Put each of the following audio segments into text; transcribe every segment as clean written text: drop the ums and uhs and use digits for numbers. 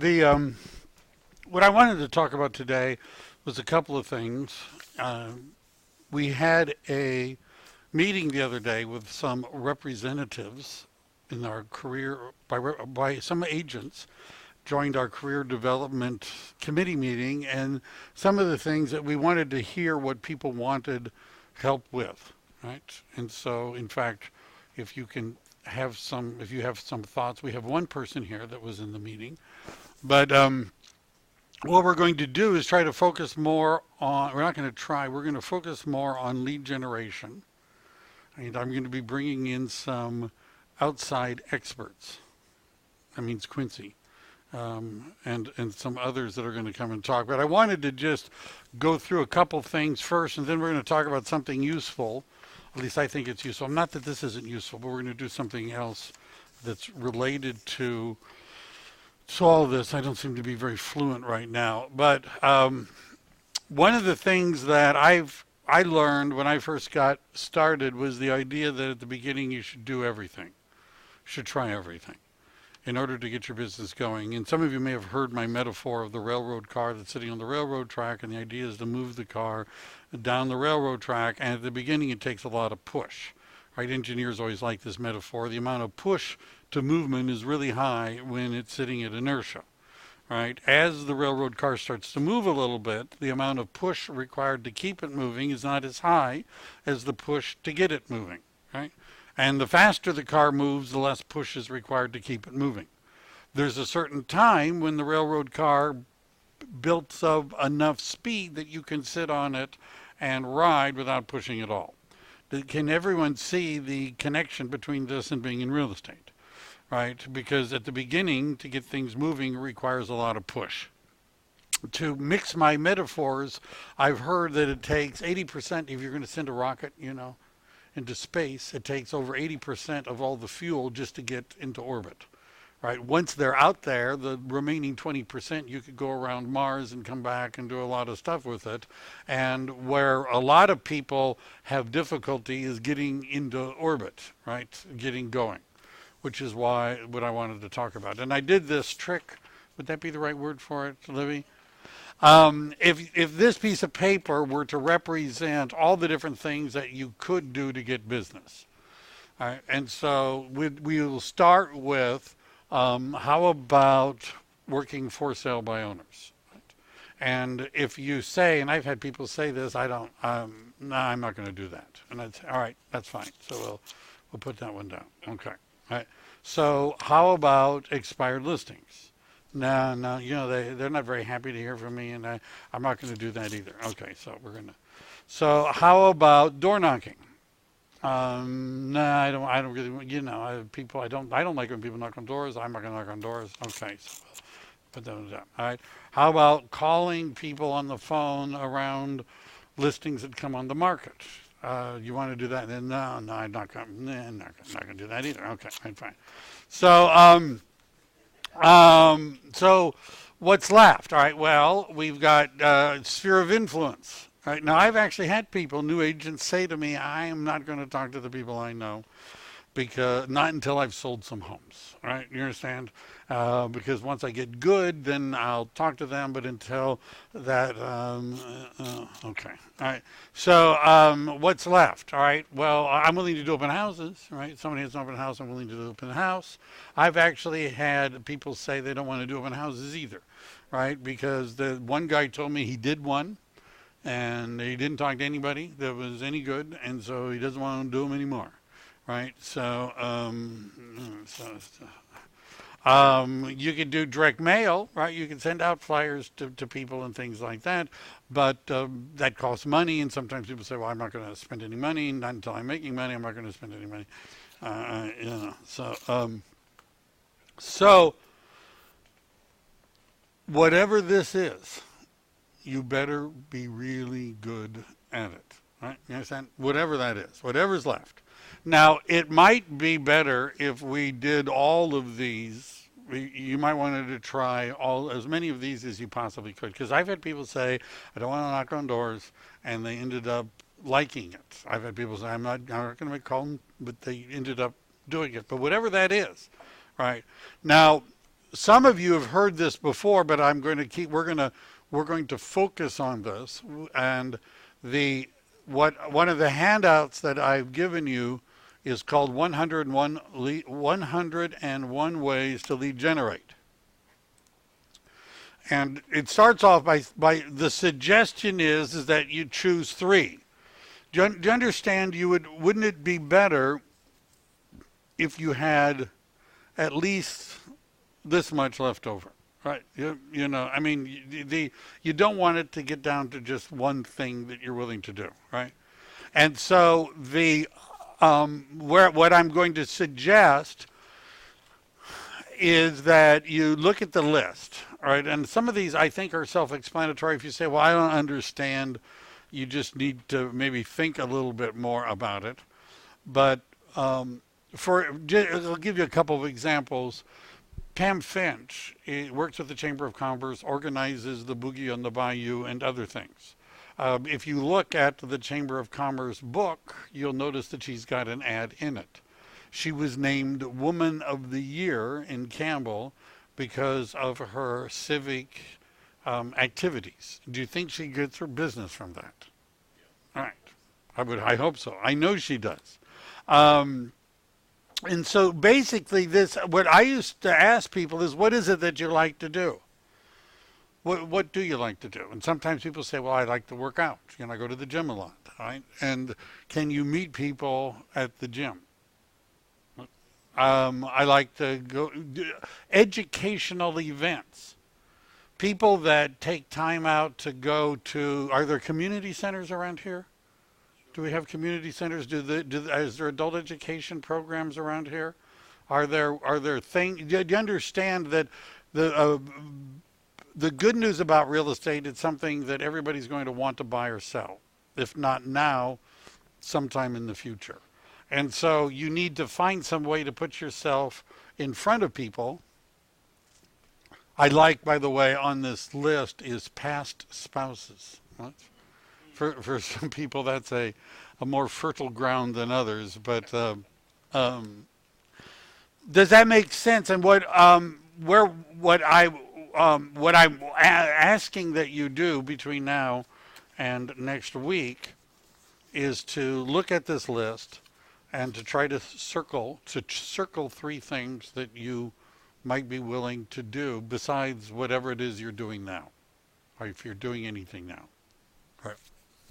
The what I wanted to talk about today was a couple of things. Uh, we had a meeting the other day with some representatives in our career by some agents joined our career development committee meeting, and some of the things that we wanted to hear what people wanted help with, right? And so, in fact, if you can if you have some thoughts, we have one person here that was in the meeting, but what we're going to do is try to focus more on, we're not going to try, we're going to focus more on lead generation. And I'm going to be bringing in some outside experts. That means Quincy. And some others that are going to come and talk. But I wanted to just go through a couple things first, and then we're going to talk about something useful. At least I think it's useful. Not that this isn't useful, but we're going to do something else that's related to all of this. I don't seem to be very fluent right now, but one of the things that I learned when I first got started was the idea that at the beginning you should do everything, you should try everything in order to get your business going. And some of you may have heard my metaphor of the railroad car that's sitting on the railroad track, and the idea is to move the car down the railroad track. And at the beginning, it takes a lot of push. Right? Engineers always like this metaphor. The amount of push to movement is really high when it's sitting at inertia. Right? As the railroad car starts to move a little bit, the amount of push required to keep it moving is not as high as the push to get it moving. Right? And the faster the car moves, the less push is required to keep it moving. There's a certain time when the railroad car builds up enough speed that you can sit on it and ride without pushing at all. Can everyone see the connection between this and being in real estate? Right? Because at the beginning, to get things moving requires a lot of push. To mix my metaphors, I've heard that it takes 80%, if you're going to send a rocket, into space, it takes over 80% of all the fuel just to get into orbit. Right? Once they're out there, the remaining 20%, you could go around Mars and come back and do a lot of stuff with it. And where a lot of people have difficulty is getting into orbit, right? Getting going, which is what I wanted to talk about. And I did this trick. Would that be the right word for it, Livy? If this piece of paper were to represent all the different things that you could do to get business, all right, and so we'll start with how about working for sale by owners? Right? And if you say, and I've had people say this, no, I'm not going to do that, and I'd say, all right, that's fine. So we'll put that one down. Okay, all right. So how about expired listings? No, no, they're not very happy to hear from me, and I'm not going to do that either. Okay, so we're gonna. So how about door knocking? No, I don't really. I don't like when people knock on doors. I'm not going to knock on doors. Okay, so we'll put that one down. All right. How about calling people on the phone around listings that come on the market? You want to do that? Then no, I'm not going. Not going to do that either. Okay, fine. So so what's left? All right, well, we've got sphere of influence. All right, now I've actually had people, new agents, say to me, I am not going to talk to the people I know because not until I've sold some homes. All right, you understand? Because once I get good, then I'll talk to them. But until that, okay. All right. So what's left? All right. Well, I'm willing to do open houses. Right. Somebody has an open house. I'm willing to do open house. I've actually had people say they don't want to do open houses either. Right. Because the one guy told me he did one, and he didn't talk to anybody that was any good, and so he doesn't want to do them anymore. Right. So you can do direct mail, right? You can send out flyers to people and things like that, but that costs money, and sometimes people say, well, I'm not going to spend any money, not until I'm making money, I'm not going to spend any money. So whatever this is, you better be really good at it, right? You understand? Whatever that is, whatever's left. Now, it might be better if we did all of these. You might want to try as many of these as you possibly could. Because I've had people say, I don't want to knock on doors, and they ended up liking it. I've had people say, I'm not going to make calls, but they ended up doing it. But whatever that is, right? Now, some of you have heard this before, but we're going to focus on this. And the one of the handouts that I've given you is called 101 ways to lead generate. And it starts off by the suggestion is that you choose three. Do you understand? Wouldn't it be better if you had at least this much left over, right? You know, I mean, you don't want it to get down to just one thing that you're willing to do, right? And so what I'm going to suggest is that you look at the list, right? And some of these I think are self-explanatory. If you say, well, I don't understand, you just need to maybe think a little bit more about it. But I'll give you a couple of examples. Pam Finch works with the Chamber of Commerce, organizes the Boogie on the Bayou and other things. If you look at the Chamber of Commerce book, you'll notice that she's got an ad in it. She was named Woman of the Year in Campbell because of her civic activities. Do you think she gets her business from that? Yeah. All right. I hope so. I know she does. And so basically what I used to ask people is, what is it that you like to do? What do you like to do? And sometimes people say, well, I like to work out. You know, I go to the gym a lot, right? And can you meet people at the gym? I like to go educational events. People that take time out to go to, are there community centers around here? Do we have community centers? Is there adult education programs around here? Are there things? Do you understand that the good news about real estate, it's something that everybody's going to want to buy or sell, if not now, sometime in the future. And so you need to find some way to put yourself in front of people. I like, by the way, on this list is past spouses. What? For some people, that's a more fertile ground than others. But does that make sense? And what I'm asking that you do between now and next week is to look at this list and to try to circle three things that you might be willing to do besides whatever it is you're doing now, or if you're doing anything now. Right.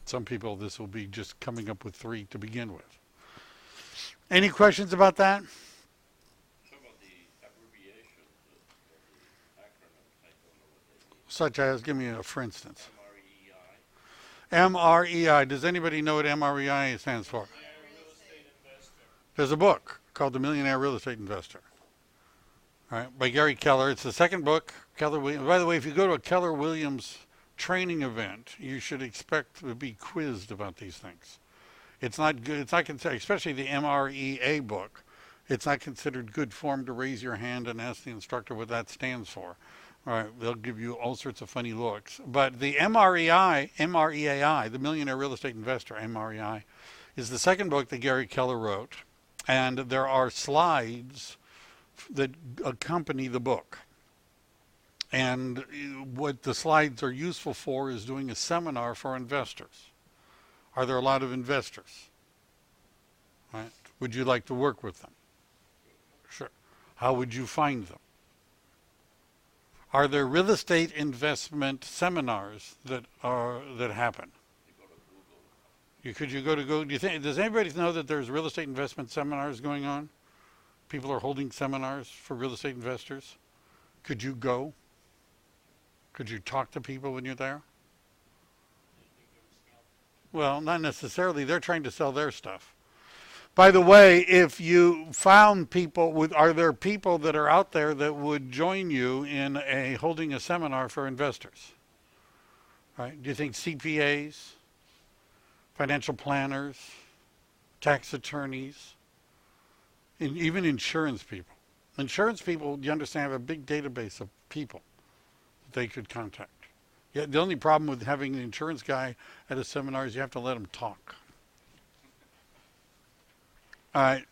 Some people, this will be just coming up with three to begin with. Any questions about that? Some of the abbreviations or the acronyms, I don't know what they mean. Such as, give me a for instance. MREI. MREI. Does anybody know what MREI stands for? Real estate investor. There's a book called The Millionaire Real Estate Investor. All right, by Gary Keller. It's the second book. Keller Williams. By the way, if you go to a Keller Williams training event, you should expect to be quizzed about these things. It's not good. It's not considered, especially the MREA book. It's not considered good form to raise your hand and ask the instructor what that stands for. All right, they'll give you all sorts of funny looks. But the MREAI, the Millionaire Real Estate Investor, MREI, is the second book that Gary Keller wrote, and there are slides that accompany the book. And what the slides are useful for is doing a seminar for investors. Are there a lot of investors? Right? Would you like to work with them? Sure. How would you find them? Are there real estate investment seminars that happen? Could you go to Google? Does anybody know that there's real estate investment seminars going on? People are holding seminars for real estate investors. Could you go? Could you talk to people when you're there? Well, not necessarily. They're trying to sell their stuff. By the way, if you found people, are there people that are out there that would join you in holding a seminar for investors? Right? Do you think CPAs, financial planners, tax attorneys, and even insurance people? Insurance people, you understand, have a big database of people they could contact. Yeah, the only problem with having an insurance guy at a seminar is you have to let him talk. All right.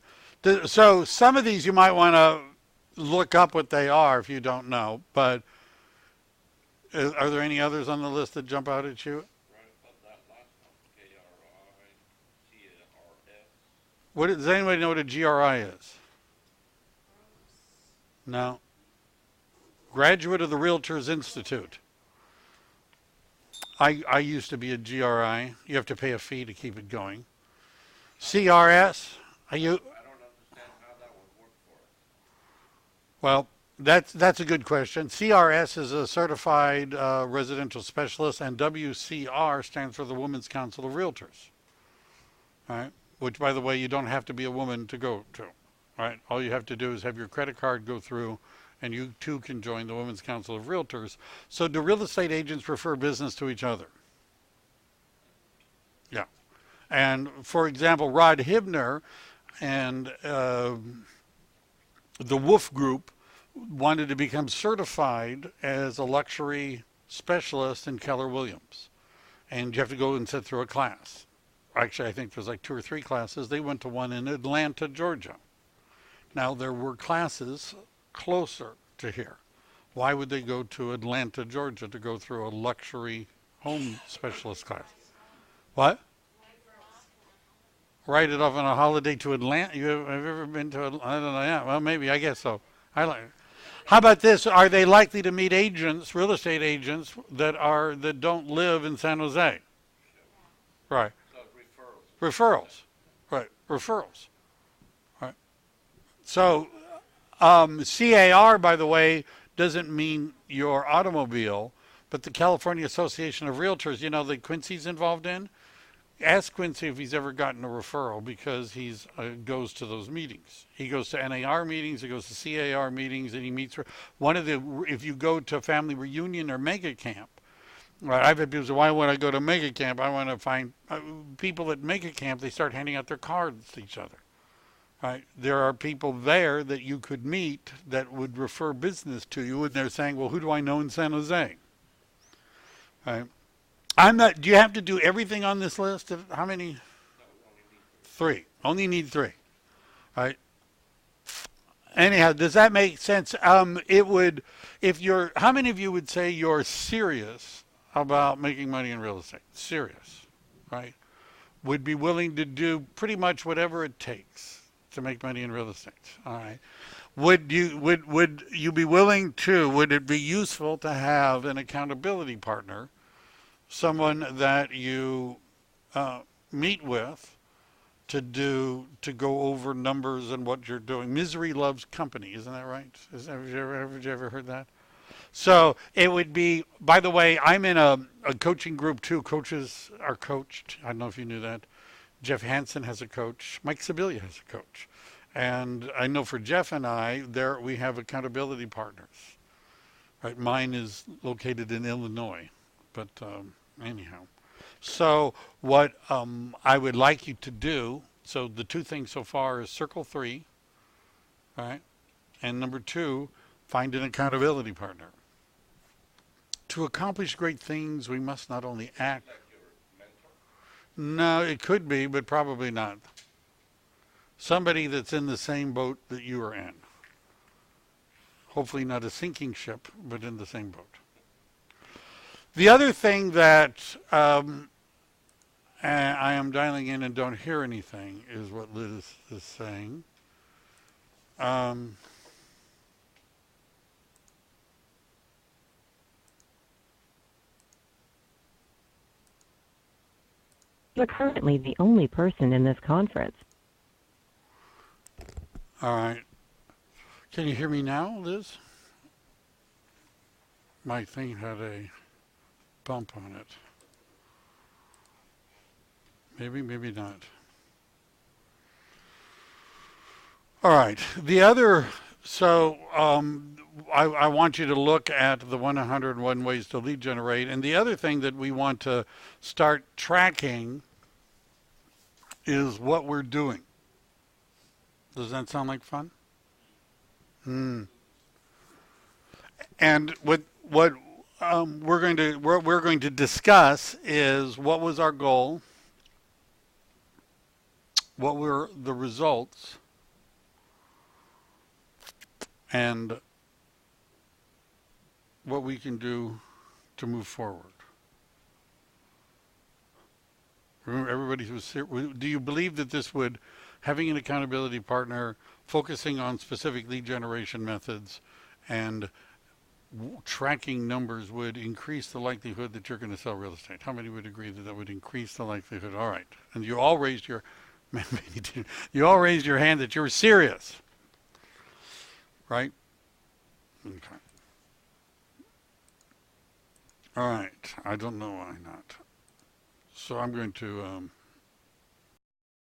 So some of these you might want to look up what they are if you don't know. But are there any others on the list that jump out at you? Right about that last one, KRI, CARS. What does anybody know what a GRI is? No. Graduate of the Realtors Institute. I used to be a GRI. You have to pay a fee to keep it going. CRS. Are you? I don't understand how that would work for us. Well, that's a good question. CRS is a certified residential specialist, and WCR stands for the Women's Council of Realtors. All right, which, by the way, you don't have to be a woman to go to. All right, all you have to do is have your credit card go through, and you too can join the Women's Council of Realtors. So, do real estate agents refer business to each other? Yeah. And for example, Rod Hibner and the Wolf Group wanted to become certified as a luxury specialist in Keller Williams. And you have to go and sit through a class. Actually, I think there's like 2 or 3 classes. They went to one in Atlanta, Georgia. Now, there were classes closer to here. Why would they go to Atlanta, Georgia to go through a luxury home specialist class? What? Write it off on a holiday to Atlanta. Have you ever been to Atlanta? I don't know. Yeah, well, maybe. I guess so. I like. How about this? Are they likely to meet agents, real estate agents, that don't live in San Jose? Right. So referrals. Referrals. Right. Referrals. Right. So CAR, by the way, doesn't mean your automobile, but the California Association of Realtors, you know, that Quincy's involved in. Ask Quincy if he's ever gotten a referral, because he's goes to those meetings. He goes to NAR meetings, he goes to CAR meetings, and he meets if you go to family reunion or mega camp. Right, I've had people say, why would I go to mega camp? I want to find people at mega camp. They start handing out their cards to each other. Right, there are people there that you could meet that would refer business to you, and they're saying, well, who do I know in San Jose? Right. I'm not. Do you have to do everything on this list? How many? No, we only need 3. Only need 3. Right. Anyhow, does that make sense? It would. If you're, how many of you would say you're serious about making money in real estate? Serious, right? Would be willing to do pretty much whatever it takes to make money in real estate. All right. Would you be willing to? Would it be useful to have an accountability partner? Someone that you meet with to go over numbers and what you're doing. Misery loves company, isn't that right? Have you ever heard that? So it would be. By the way, I'm in a coaching group too. Coaches are coached. I don't know if you knew that. Jeff Hansen has a coach. Mike Sibilia has a coach, and I know for Jeff and I, we have accountability partners. Right, mine is located in Illinois. But anyhow, so what I would like you to do, so the 2 things so far is circle 3, right? And number 2, find an accountability partner. To accomplish great things, we must not only act. like your mentor. No, it could be, but probably not. Somebody that's in the same boat that you are in. Hopefully not a sinking ship, but in the same boat. The other thing that I am dialing in and don't hear anything is what Liz is saying. You're currently the only person in this conference. All right. Can you hear me now, Liz? My thing had a bump on it. Maybe, maybe not. All right. The other, so I want you to look at the 101 ways to lead generate. And the other thing that we want to start tracking is what we're doing. Does that sound like fun? And what we're going to discuss is what was our goal, what were the results, and what we can do to move forward. Remember, everybody who's here, do you believe that this would, having an accountability partner, focusing on specific lead generation methods and tracking numbers would increase the likelihood that you're going to sell real estate? How many would agree that that would increase the likelihood? All right. And you all raised your, you all raised your hand that you were serious. Right? Okay. All right. I don't know why not. So I'm going to